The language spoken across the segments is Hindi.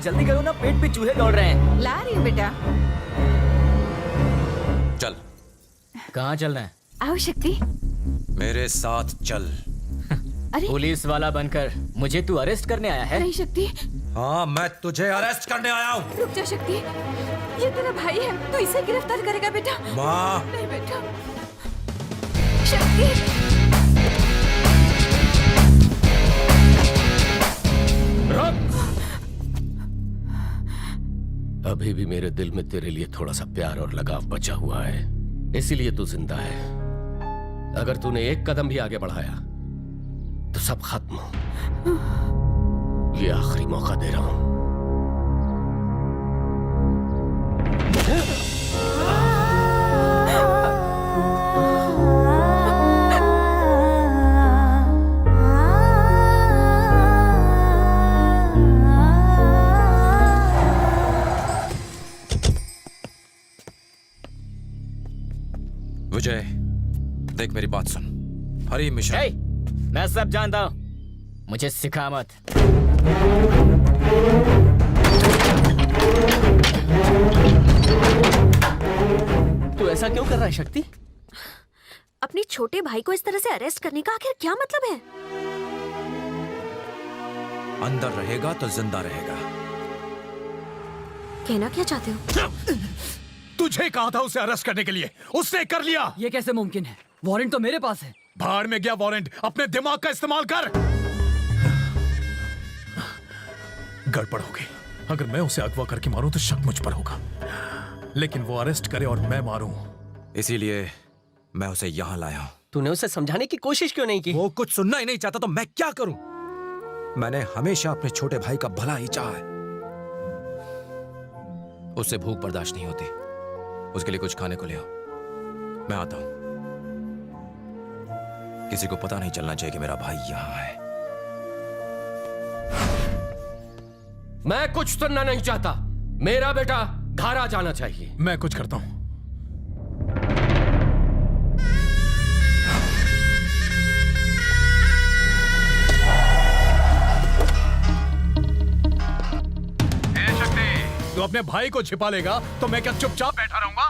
जल्दी करो ना, पेट पे चूहे दौड़ रहे हैं। ला रही हूँ बेटा। चल। कहाँ चल रहे हैं? आओ शक्ति। मेरे साथ चल। अरे पुलिस वाला बनकर मुझे तू अरेस्ट करने आया है? नहीं शक्ति। हाँ, मैं तुझे अरेस्ट करने आया हूँ। रुक जा शक्ति, ये तेरा भाई है, तू इसे गिरफ्तार करेगा बेटा? माँ। नहीं बेटा। शक्ति। अभी भी मेरे दिल में तेरे लिए थोड़ा सा प्यार और लगाव बचा हुआ है, इसीलिए तू जिंदा है। अगर तूने एक कदम भी आगे बढ़ाया तो सब खत्म। ये आखिरी मौका दे रहा हूं। विजय, देख मेरी बात सुन। हरी मिश्रा। मैं सब जानता हूँ, मुझे सिखा मत। तू ऐसा क्यों कर रहा है शक्ति? अपने छोटे भाई को इस तरह से अरेस्ट करने का आखिर क्या मतलब है? अंदर रहेगा तो जिंदा रहेगा। कहना क्या चाहते हो? तुझे कहा था उसे अरेस्ट करने के लिए, उसने कर लिया। ये कैसे मुमकिन है? वारंट तो मेरे पास है। भाड़ में गया वारंट, अपने दिमाग का इस्तेमाल कर। गड़बड़ हो गई। अगर मैं उसे अगवा करके मारूं तो शक मुझ पर होगा, लेकिन वो अरेस्ट करे और मैं मारूं, इसीलिए मैं उसे यहाँ लाया हूँ। तूने उसे समझाने की कोशिश क्यों नहीं की? वो कुछ सुनना ही नहीं चाहता तो मैं क्या करूं? मैंने हमेशा अपने छोटे भाई का भला ही चाहा है। उससे भूख बर्दाश्त नहीं होती, उसके लिए कुछ खाने को ले आओ। मैं आता हूं। किसी को पता नहीं चलना चाहिए कि मेरा भाई यहां है। मैं कुछ सुनना नहीं चाहता। मेरा बेटा घर आ जाना चाहिए। मैं कुछ करता हूं। तू अपने भाई को छिपा लेगा तो मैं क्या चुपचाप बैठा रहूंगा?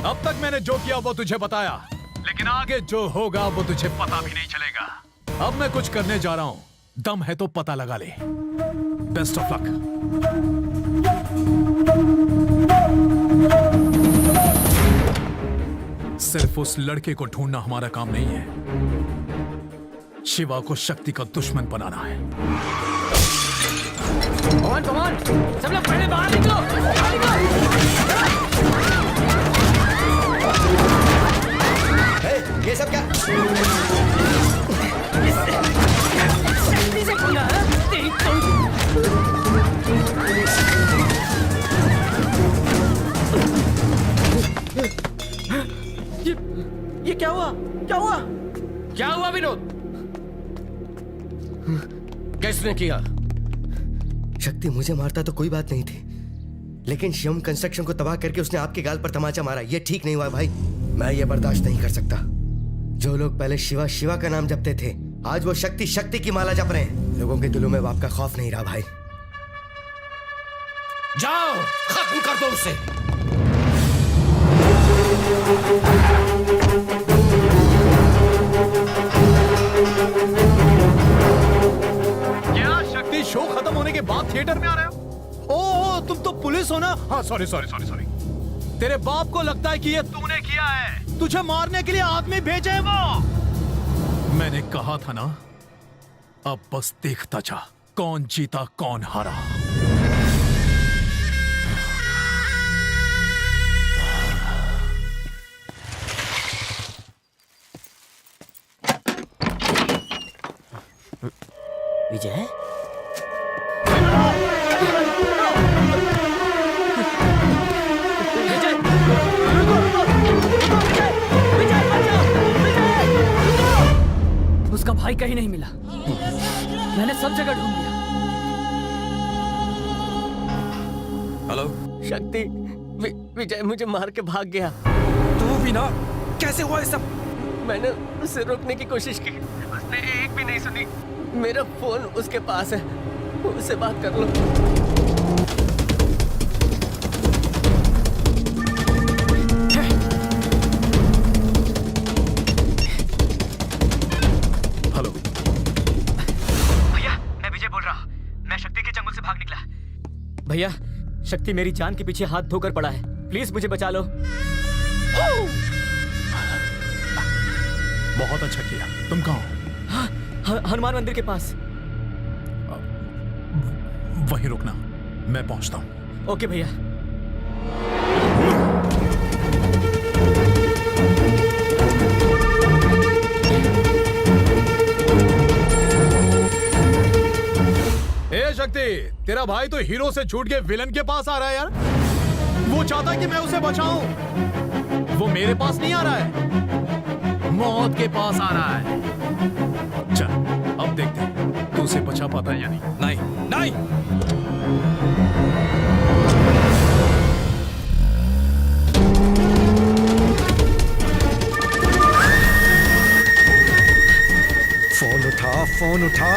अब तक मैंने जो किया वो तुझे बताया, लेकिन आगे जो होगा वो तुझे पता भी नहीं चलेगा। अब मैं कुछ करने जा रहा हूं, दम है तो पता लगा ले। Best of luck. सिर्फ उस लड़के को ढूंढना हमारा काम नहीं है, शिवा को शक्ति का दुश्मन बनाना है। कमान, सब लोग पहले बाहर निकलो, बाहर निकलो। ये सब क्या? शक्ति से खुला है? ये क्या हुआ? क्या हुआ? क्या हुआ विनोद? किसने किया? शक्ति मुझे मारता तो कोई बात नहीं थी, लेकिन शिवम कंस्ट्रक्शन को तबाह करके उसने आपके गाल पर तमाचा मारा। ये ठीक नहीं हुआ भाई, मैं ये बर्दाश्त नहीं कर सकता। जो लोग पहले शिवा शिवा का नाम जपते थे, आज वो शक्ति शक्ति की माला जप रहे हैं। लोगों के दिलों में बाप का खौफ नहीं रहा भाई। जाओ, खत्म कर दो उसे। क्या शक्ति शो खत्म होने के बाद थिएटर में आ रहे हो? ओ, तुम तो पुलिस हो ना? हाँ, सॉरी। तेरे बाप को लगता है कि ये तूने किया है, तुझे मारने के लिए आदमी भेजे हैं वो। मैंने कहा था ना, अब बस देखता जा कौन जीता कौन हारा। विजय? उसका भाई कहीं नहीं मिला। मैंने सब जगह ढूंढ लिया। हेलो शक्ति, विजय मुझे मार के भाग गया। तू भी ना, कैसे हुआ ये सब? मैंने उसे रोकने की कोशिश की, उसने एक भी नहीं सुनी। मेरा फोन उसके पास है, उससे बात कर लो। भैया, शक्ति मेरी जान के पीछे हाथ धोकर पड़ा है, प्लीज मुझे बचा लो। बहुत अच्छा किया। तुम कहाँ हो? हनुमान मंदिर के पास। वहीं रुकना, मैं पहुंचता हूं। ओके भैया। ए शक्ति, तेरा भाई तो हीरो से छूट के विलन के पास आ रहा है यार। वो चाहता है कि मैं उसे बचाऊं। वो मेरे पास नहीं आ रहा है, मौत के पास आ रहा है। चल अब देखते हैं तू उसे बचा पाता है या नहीं। नहीं नहीं। फोन उठा।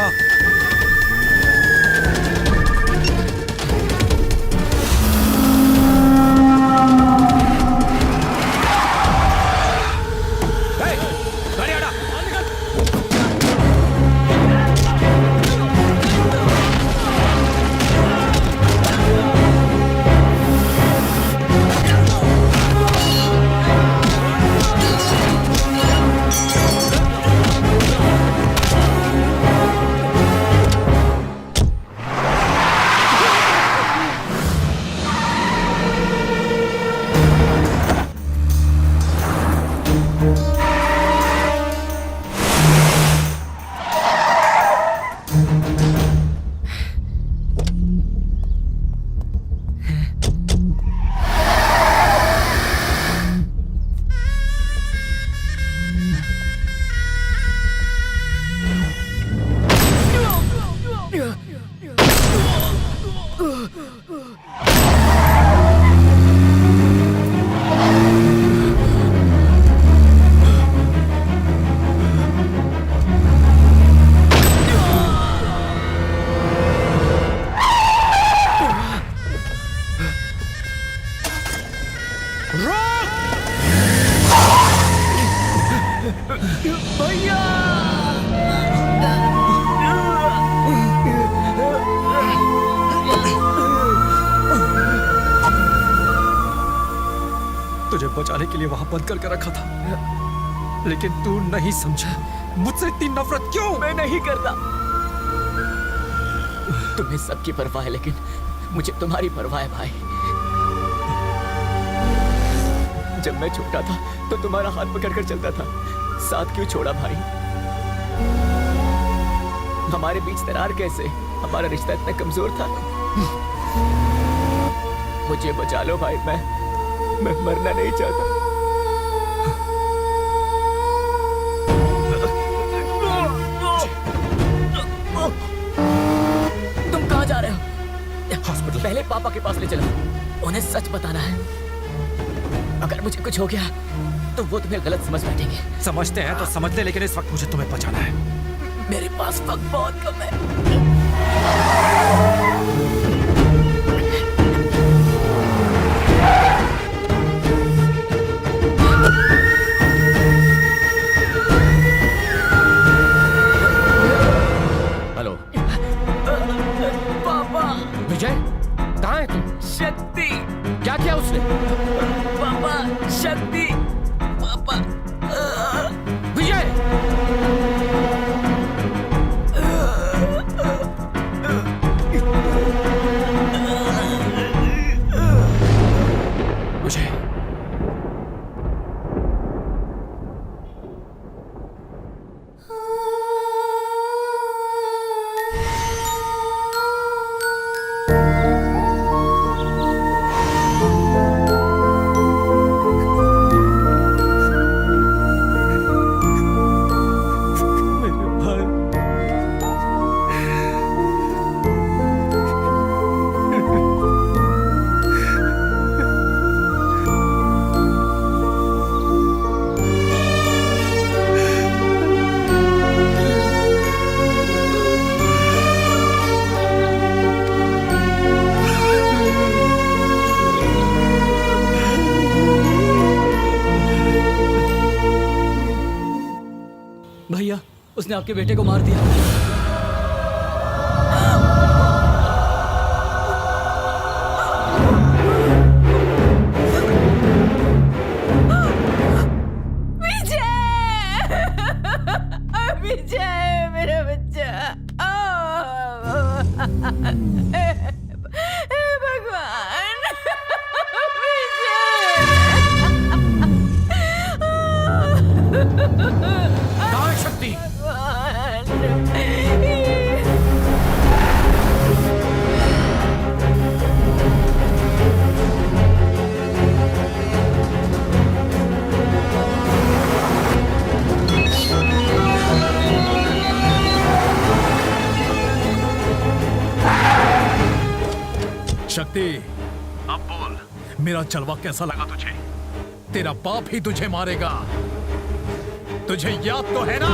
तुझे बचाने के लिए वहां बंद करके रखा था, लेकिन तू नहीं समझा। मुझसे इतनी नफरत क्यों? मैं नहीं करता। तुम्हें सबकी परवाह है, लेकिन मुझे तुम्हारी परवाह है भाई। जब मैं छोटा था तो तुम्हारा हाथ पकड़कर चलता था, साथ क्यों छोड़ा भाई? हमारे बीच दरार कैसे? हमारा रिश्ता इतना कमजोर था। मुझे बचा लो भाई, मैं मरना नहीं चाहता। तुम कहाँ जा रहे हो? हॉस्पिटल। पहले पापा के पास ले चलो, उन्हें सच बताना है। अगर मुझे कुछ हो गया तो वो तुम्हें गलत समझ बैठेंगे। समझते हैं तो समझ ले, लेकिन इस वक्त मुझे तुम्हें बचाना है। मेरे पास वक्त बहुत कम है। हेलो पापा। विजय, कहाँ है तुम? शक्ति। क्या किया उसने? पापा, शक्ति। पापा। विजय! विजय, भैया, उसने आपके बेटे को मार दिया। हे भगवान कहाँ है शक्ति? शक्ति, अब बोल, मेरा जलवा कैसा लगा तुझे? तेरा बाप ही तुझे मारेगा, तुझे याद तो है ना?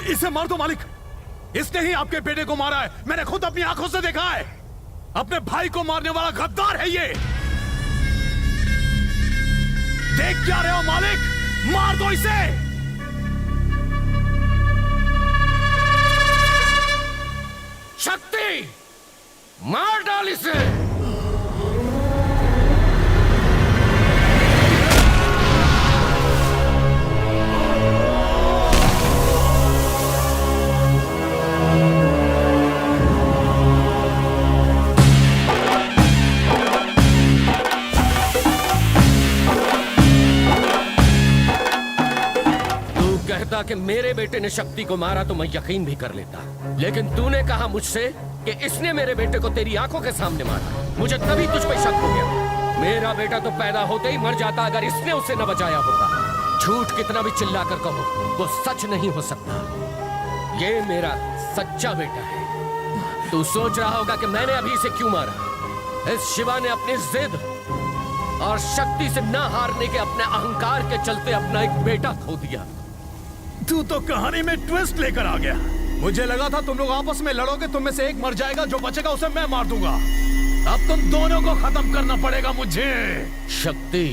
इसे मार दो मालिक, इसने ही आपके बेटे को मारा है, मैंने खुद अपनी आंखों से देखा है। अपने भाई को मारने वाला गद्दार है ये। देख क्या रहे हो मालिक, मार दो इसे। शक्ति, मार डाल इसे। कि मेरे बेटे ने शक्ति को मारा तो मैं यकीन भी कर लेता, लेकिन तूने कहा मुझसे कि इसने मेरे बेटे को तेरी आंखों के सामने मारा। मुझे तभी तुझ पे शक हो गया। मेरा बेटा तो पैदा होते ही मर जाता अगर इसने उसे न बचाया होता। झूठ कितना भी चिल्लाकर कहो वो सच नहीं हो सकता। ये मेरा सच्चा बेटा है। तू सोच रहा होगा कि मैंने अभी इसे क्यों मारा। इस शिवा ने अपनी जिद और शक्ति से न हारने के अपने अहंकार के चलते अपना एक बेटा खो दिया। तू तो कहानी में ट्विस्ट लेकर आ गया। मुझे लगा था तुम लोग आपस में लड़ोगे, तुम में से एक मर जाएगा, जो बचेगा उसे मैं मार दूंगा। अब तुम दोनों को खत्म करना पड़ेगा मुझे। शक्ति,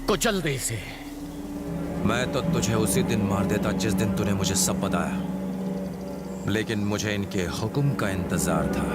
कुचल दे इसे। मैं तो तुझे उसी दिन मार देता जिस दिन तूने मुझे सब बताया, लेकिन मुझे इनके हुक्म का इंतजार था।